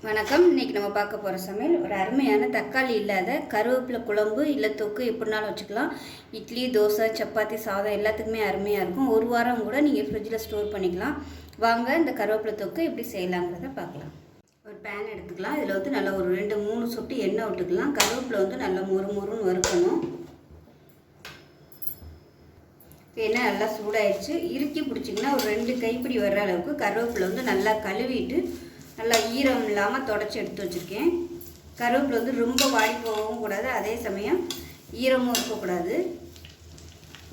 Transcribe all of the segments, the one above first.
வணக்கம். இன்றைக்கி நம்ம பார்க்க போகிற சமையல் ஒரு அருமையான தக்காளி இல்லாத கருவேப்பிலை குழம்பு இல்லை தொக்கு எப்படினாலும் வச்சுக்கலாம். இட்லி, தோசை, சப்பாத்தி, சாதம் எல்லாத்துக்குமே அருமையாக இருக்கும். ஒரு வாரம் கூட நீங்கள் ஃப்ரிட்ஜில் ஸ்டோர் பண்ணிக்கலாம். வாங்க இந்த கருவேப்பிலை தொக்கு எப்படி செய்யலாங்கிறத பார்க்கலாம். ஒரு பேன் எடுத்துக்கலாம். இதில் வந்து நல்லா ஒரு 2-3 சொட்டு எண்ணெய் விட்டுக்கலாம். கருவேப்பிலை வந்து நல்லா மொறுன்னு வறுக்கணும். எண்ணெய் நல்லா சூடாயிடுச்சு. இறுக்கி பிடிச்சிங்கன்னா ஒரு 2 கைப்பிடி வர்ற அளவுக்கு கருவேப்பிலை வந்து நல்லா கழுவிட்டு நல்லா ஈரம் இல்லாமல் தொடச்சி எடுத்து வச்சுருக்கேன். கருவேப்பிலை வந்து ரொம்ப வாடி போகவும் கூடாது, அதே சமயம் ஈரமும் இருக்கக்கூடாது.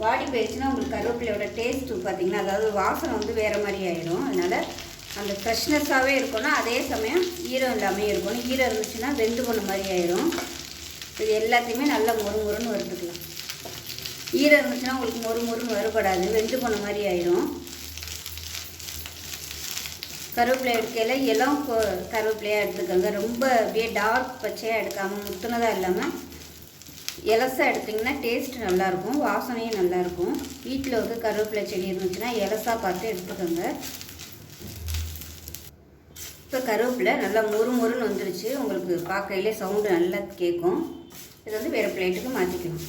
வாடி போயிடுச்சுன்னா உங்களுக்கு கருவேப்பிலையோட டேஸ்ட்டு பார்த்திங்கன்னா, அதாவது வாசனை வந்து வேறு மாதிரி ஆகிடும். அதனால் அந்த ஃப்ரெஷ்னஸாகவே இருக்கணும், அதே சமயம் ஈரம் இல்லாமல் இருக்கணும். ஈரம் இருந்துச்சுன்னா வெந்து போன மாதிரி ஆகிடும். இது எல்லாத்தையுமே நல்லா மொறுன்னு வறுத்துக்கலாம். ஈரம் இருந்துச்சுன்னா உங்களுக்கு மொறுன்னு வறுபடாது, வெந்து போன மாதிரி ஆகிடும். கருவேப்பிலை எடுக்கையில் இளம் கருவேப்பிலையாக எடுத்துக்கோங்க. ரொம்ப அப்படியே டார்க் பச்சையாக எடுக்காமல் முத்துனதாக இல்லாமல் இலசாக எடுத்திங்கன்னா டேஸ்ட் நல்லாயிருக்கும், வாசனையும் நல்லாயிருக்கும். வீட்டில் வந்து கருவேப்பிலை செடி இருந்துச்சுன்னா இலசாக பார்த்து எடுத்துக்கோங்க. இப்போ கருவேப்பிலை நல்லா மொறுன்னு வந்துருச்சு. உங்களுக்கு பார்க்கையிலே சவுண்டு நல்லா கேட்கும். இது வந்து வேறு பிளேட்டுக்கு மாற்றிக்கணும்.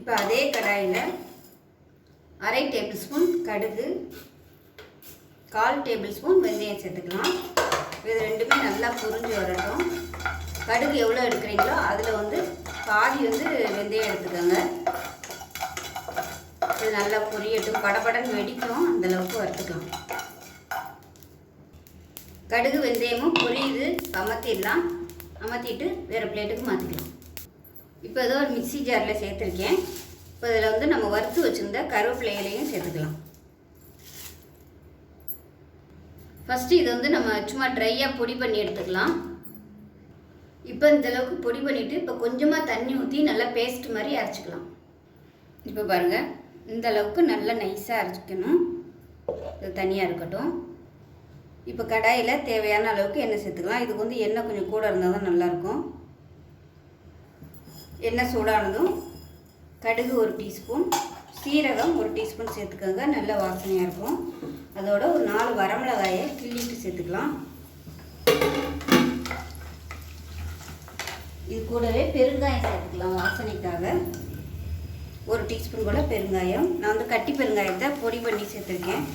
இப்போ அதே கடாயில் 1/2 டேபிள் ஸ்பூன் கடுகு, 1/4 டேபிள் ஸ்பூன் வெந்தயம் சேர்த்துக்கலாம். இது ரெண்டுமே நல்லா புரிஞ்சு வரட்டும். கடுகு எவ்வளோ எடுக்கிறீங்களோ அதில் வந்து பாதி வந்து வெந்தயம் எடுத்துக்கோங்க. இது நல்லா பொரியட்டும், படபடன்னு வெடிக்கும், அந்தளவுக்கு வறுத்துக்கலாம். கடுகு வெந்தயமும் பொரியுது, அமர்த்திட்டு வேறு பிளேட்டுக்கு மாற்றிக்கலாம். இப்போ ஏதோ ஒரு மிக்சி ஜாரில் சேர்த்துருக்கேன். இப்போ இதில் வந்து நம்ம வறுத்து வச்சுருந்த கருவேப்பிலை இலையும் சேர்த்துக்கலாம். ஃபஸ்ட்டு இது வந்து நம்ம சும்மா ட்ரையாக பொடி பண்ணி எடுத்துக்கலாம். இப்போ இந்தளவுக்கு பொடி பண்ணிவிட்டு இப்போ கொஞ்சமாக தண்ணி ஊற்றி நல்லா பேஸ்ட் மாதிரி அரைச்சிக்கலாம். இப்போ பாருங்கள், இந்த அளவுக்கு நல்லா நைஸாக அரைச்சிக்கணும். இது தனியாக இருக்கட்டும். இப்போ கடாயில் தேவையான அளவுக்கு எண்ணெய் சேர்த்துக்கலாம். இதுக்கு வந்து எண்ணெய் கொஞ்சம் கூட இருந்தால் தான் நல்லாயிருக்கும். எண்ணெய் சூடானதும் கடுகு 1 டீஸ்பூன், சீரகம் 1 டீஸ்பூன் சேர்த்துக்கோங்க, நல்ல வாசனையாக இருக்கும். அதோட ஒரு 4 வரமிளகாயை கிள்ளிட்டு சேர்த்துக்கலாம். இது கூடவே பெருங்காயம் சேர்த்துக்கலாம் வாசனைக்காக. 1 டீஸ்பூன் போல் பெருங்காயம். நான் வந்து கட்டி பெருங்காயத்தை பொடி பண்ணி சேர்த்துருக்கேன்.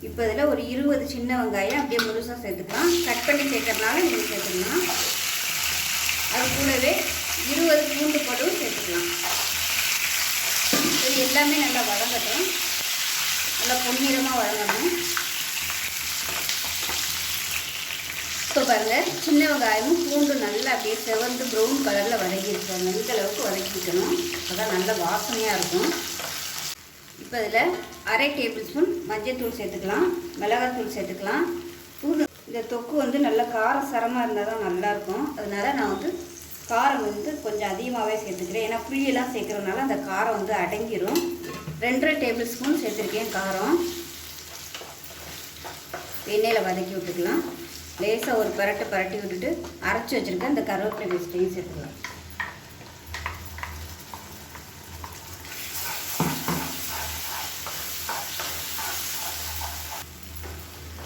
இப்போ இதில் ஒரு 20 சின்ன வெங்காயம் அப்படியே முழுசாக சேர்த்துக்கலாம். கட் பண்ணி சேர்க்கறதுனால நீங்கள் சேர்த்துக்கலாம். அது கூடவே 20 பூண்டு படும் சேர்த்துக்கலாம். இது எல்லாமே நல்லா வதங்கட்டும், நல்லா பொன்னிறமாக வதங்கணும். இப்போ பாருங்கள், சின்ன வெங்காயமும் பூண்டு நல்லா அப்படியே செவந்து ப்ரௌன் கலரில் வதக்கியிருக்காங்க. இந்த அளவுக்கு வதக்கிக்கணும், அப்போ தான் நல்ல வாசனையாக இருக்கும். இப்போ இதில் 1/2 டேபிள் ஸ்பூன் மஞ்சள்தூள் சேர்த்துக்கலாம், மிளகாத்தூள் சேர்த்துக்கலாம். இந்த தொக்கு வந்து நல்ல காரம் சரமாக இருந்தால் தான் நல்லாயிருக்கும். அதனால் நான் வந்து காரம் வந்து கொஞ்சம் அதிகமாகவே சேர்த்துக்கிறேன். ஏன்னா புளியெல்லாம் சேர்க்குறதுனால அந்த காரம் வந்து அடங்கிடும். 2.5 டேபிள் ஸ்பூன் சேர்த்துருக்கேன் காரம். எண்ணெயில் வதக்கி விட்டுக்கலாம். லேசாக ஒரு பரட்டி விட்டுட்டு அரைச்சி வச்சுருக்கேன் இந்த கருவேப்பிலை பேஸ்ட்டையும் சேர்த்துக்கலாம்.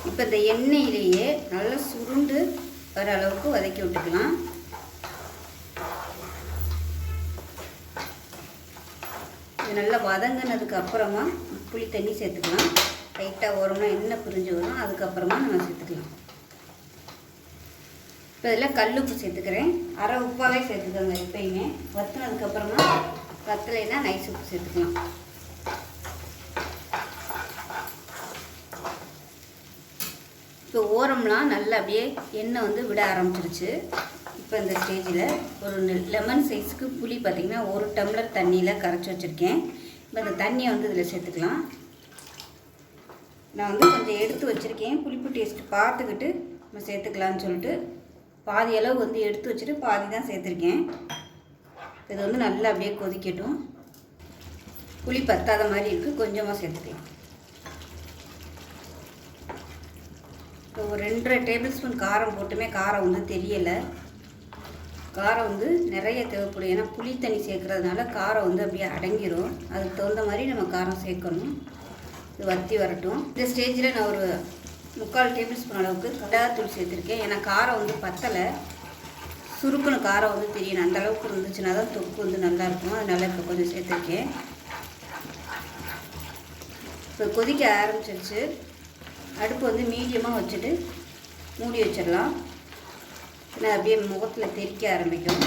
இப்போ இந்த எண்ணெயிலேயே நல்லா சுருண்டு வர அளவுக்கு வதக்கி விட்டுக்கலாம். இது நல்லா வதங்கினதுக்கு அப்புறமா புளி தண்ணி சேர்த்துக்கலாம். லைட்டாக ஓரம்னா எண்ணெய் பிரிஞ்சு வரும், அதுக்கப்புறமா நம்ம சேர்த்துக்கலாம். இப்போ இதில் கல்லுப்பு சேர்த்துக்கிறேன். அரை உப்பாகவே சேர்த்துக்கோங்க எப்பயுமே. வற்றினதுக்கப்புறமா வத்தலைன்னா நைஸ் உப்பு சேர்த்துக்கலாம். இப்போ ஓரம்லாம் நல்லா அப்படியே எண்ணெய் வந்து விட ஆரம்பிச்சிருச்சு. இப்போ இந்த ஸ்டேஜில் ஒரு லெமன் சைஸுக்கு புளி பார்த்திங்கன்னா 1 டம்ளர் தண்ணியில் கரைச்சி வச்சுருக்கேன். இப்போ அந்த தண்ணியை வந்து இதில் சேர்த்துக்கலாம். நான் வந்து கொஞ்சம் எடுத்து வச்சுருக்கேன், புளிப்பு டேஸ்ட்டு பார்த்துக்கிட்டு நம்ம சேர்த்துக்கலான்னு சொல்லிட்டு பாதி அளவு வந்து எடுத்து வச்சுட்டு பாதி தான் சேர்த்துருக்கேன். இது வந்து நல்லா அப்படியே கொதிக்கட்டும். புளி பத்தாத மாதிரி இருக்குது, கொஞ்சமாக சேர்த்துக்கலாம். இப்போ ஒரு 2.5 டேபிள் ஸ்பூன் காரம் போட்டுமே காரம் வந்து தெரியலை. காரம் வந்து நிறைய தேவைப்படும். ஏன்னா புளி தண்ணி சேர்க்குறதுனால காரம் வந்து அப்படியே அடங்கிடும். அதுக்கு தகுந்த மாதிரி நம்ம காரம் சேர்க்கணும். இது வற்றி வரட்டும். இந்த ஸ்டேஜில் நான் ஒரு 3/4 டேபிள் ஸ்பூன் அளவுக்கு மிளகாத்தூள் சேர்த்துருக்கேன். ஏன்னா காரம் வந்து பத்தலை, சுருக்குன்னு காரம் வந்து தெரியணும். அந்த அளவுக்கு இருந்துச்சுன்னா தான் தொக்கு வந்து நல்லாயிருக்கும். அதனால் இப்போ கொஞ்சம் சேர்த்துருக்கேன். இப்போ கொதிக்க ஆரம்பிச்சிருச்சு. அடுப்பு வந்து மீடியமாக வச்சுட்டு மூடி வச்சிடலாம். ஏன்னா அப்படியே முகத்தில் தெறிக்க ஆரம்பிக்கும்.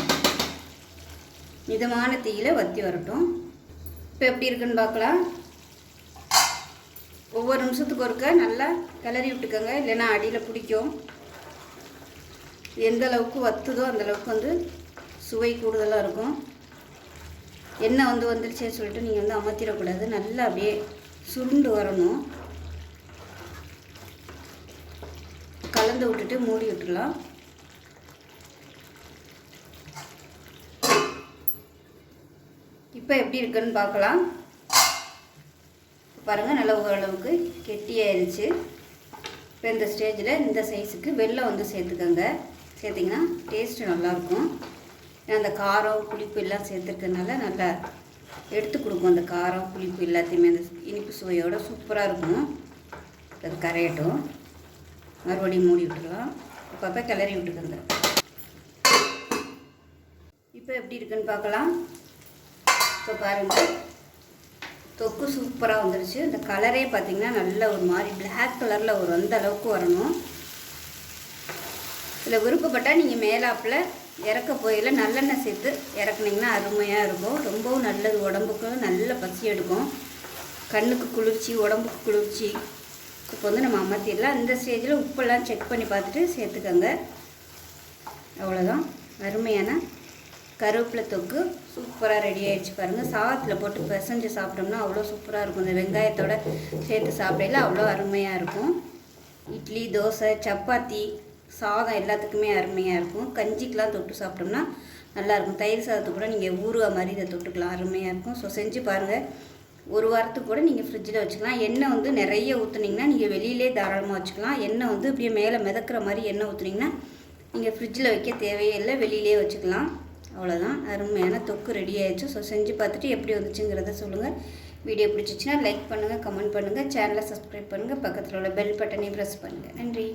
மிதமான தீயில் வற்றி வரட்டும். இப்போ எப்படி இருக்குன்னு பார்க்கலாம். ஒவ்வொரு நிமிஷத்துக்கு ஒருக்க நல்லா கிளறி விட்டுக்கோங்க, இல்லைன்னா அடியில் பிடிக்கும். எந்த அளவுக்கு வற்றுதோ அந்தளவுக்கு வந்து சுவை கூடுதலாக இருக்கும். எண்ணெய் வந்து வந்துருச்சேன்னு சொல்லிட்டு நீங்கள் வந்து அமர்த்திடக்கூடாது. நல்லா அப்படியே சுருண்டு வரணும். கலந்து விட்டுட்டு மூடி விட்டுடலாம். இப்போ எப்படி இருக்குன்னு பார்க்கலாம். பாருங்கள், நல்லா ஓரளவுக்கு கெட்டியாயிருச்சு. இப்போ இந்த ஸ்டேஜில் இந்த சைஸுக்கு வெல்லம் வந்து சேர்த்துக்கோங்க. சேர்த்திங்கன்னா டேஸ்ட்டு நல்லாயிருக்கும். ஏன்னா அந்த காரம் புளிப்பு எல்லாம் சேர்த்துருக்கனால நல்லா எடுத்து கொடுக்கும். அந்த காரம் புளிப்பு எல்லாத்தையுமே அந்த இனிப்பு சுவையோடு சூப்பராக இருக்கும். அது கரையட்டும். மறுபடியும் மூடி விட்டுடலாம். அப்பப்போ கிளறி விட்டுக்கோங்க. இப்போ எப்படி இருக்குன்னு பார்க்கலாம். இப்போ பாருங்கள், தொக்கு சூப்பராக வந்துருச்சு. இந்த கலரே பார்த்திங்கன்னா நல்ல ஒரு மாதிரி பிளாக் கலரில் ஒரு அந்த அளவுக்கு வரணும். இதில் விருப்பப்பட்டால் நீங்கள் மேலாப்பில் இறக்க போயில் நல்லெண்ணெய் சேர்த்து இறக்குனிங்கன்னா அருமையாக இருக்கும். ரொம்பவும் நல்லது, உடம்புக்கு நல்ல பசி எடுக்கும், கண்ணுக்கு குளிர்ச்சி, உடம்புக்கு குளிர்ச்சி. இப்போ வந்து நம்ம அமர்த்திடலாம். இந்த ஸ்டேஜில் உப்பெல்லாம் செக் பண்ணி பார்த்துட்டு சேர்த்துக்கோங்க. அவ்வளோதான், அருமையான கருவேப்பிலை தொக்கு சூப்பராக ரெடி ஆகிடுச்சு. பாருங்கள், சாதத்தில் போட்டு பிசைஞ்சு சாப்பிட்டோம்னா அவ்வளோ சூப்பராக இருக்கும். இந்த வெங்காயத்தோடு சேர்த்து சாப்பிடையில அவ்வளோ அருமையாக இருக்கும். இட்லி, தோசை, சப்பாத்தி, சாதம் எல்லாத்துக்குமே அருமையாக இருக்கும். கஞ்சிக்கெலாம் தொட்டு சாப்பிட்டோம்னா நல்லாயிருக்கும். தயிர் சாதத்துக்கு கூட நீங்கள் ஊறுகாய் மாதிரி இதை தொட்டுக்கலாம், அருமையாக இருக்கும். ஸோ செஞ்சு பாருங்கள். ஒரு வாரத்துக்கு கூட நீங்கள் ஃப்ரிட்ஜில் வச்சுக்கலாம். எண்ணெய் வந்து நிறைய ஊற்றுனீங்கன்னா நீங்கள் வெளியிலே தாராளமாக வச்சுக்கலாம். எண்ணெய் வந்து அப்படியே மேலே மிதக்கிற மாதிரி எண்ணெய் ஊற்றுனீங்கன்னா நீங்கள் ஃப்ரிட்ஜில் வைக்க தேவையே இல்லை, வெளியிலே வச்சுக்கலாம். அவ்வளோதான், அருமையான தொக்கு ரெடி ஆகிடுச்சு. ஸோ செஞ்சு பார்த்துட்டு எப்படி வந்துச்சுங்கிறத சொல்லுங்கள். வீடியோ பிடிச்சிச்சின்னா லைக் பண்ணுங்கள், கமெண்ட் பண்ணுங்கள், சேனலை சப்ஸ்கிரைப் பண்ணுங்கள், பக்கத்தில் உள்ள பெல் பட்டனையும் ப்ரெஸ் பண்ணுங்கள். நன்றி.